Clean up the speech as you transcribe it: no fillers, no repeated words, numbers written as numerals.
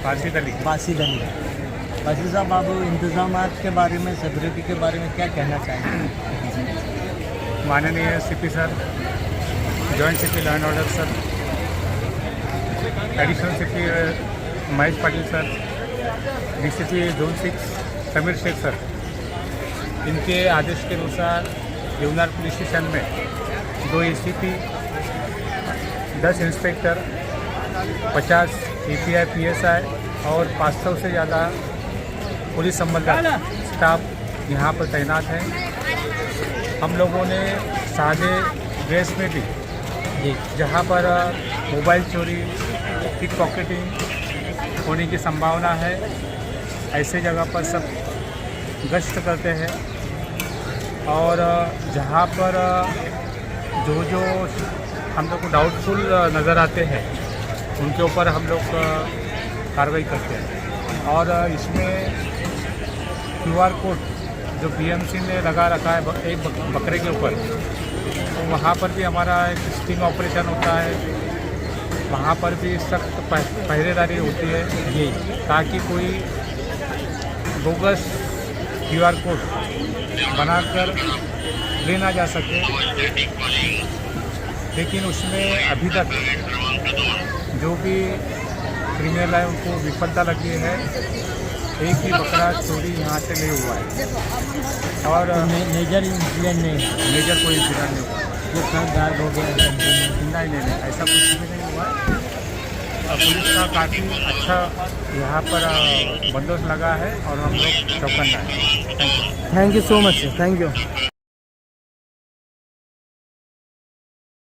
बासित अली। बासित अली। बासित साहब, आप इंतजाम के बारे में, सिक्योरिटी के बारे में क्या कहना चाहेंगे? माननीय CP sir, joint CP law and order sir, additional CP Mahesh Patil sir, DCP zone 6 Sameer Shaikh sir, इनके आदेश के अनुसार यमुनार पुलिस स्टेशन में 2 एसीपी, 10 इंस्पेक्टर, 50 एपीआई पीएसआई और 500 से ज़्यादा पुलिस संबंधित स्टाफ यहाँ पर तैनात हैं। हम लोगों ने सादे ड्रेस में भी जी, जहाँ पर मोबाइल चोरी, पिक पॉकेटिंग होने की संभावना है, ऐसे जगह पर सब गश्त करते हैं। और जहाँ पर जो हम लोग को डाउटफुल नज़र आते हैं उनके ऊपर हम लोग कार्रवाई करते हैं। और इसमें QR कोड जो BMC ने लगा रखा है एक बकरे के ऊपर, तो वहाँ पर भी हमारा एक स्टिंग ऑपरेशन होता है, वहाँ पर भी सख्त पहरेदारी होती है जी, ताकि कोई बोगस QR कोड बनाकर ले ना जा सके। लेकिन उसमें अभी तक जो भी क्रिमिनल है उनको विफलता लगी है। एक ही बकरा चोरी यहाँ से नहीं हुआ है और मेजर इंसिडेंट नहीं, मेजर कोई इंसिडेंट नहीं हुआ। जो सब गायब हो गया। नहीं, ऐसा कुछ भी नहीं हुआ। पुलिस का काफ़ी अच्छा यहाँ पर बंदोबस्त लगा है और हम लोग चौकन्ना है। Thank you. Thank you so much sir, thank you.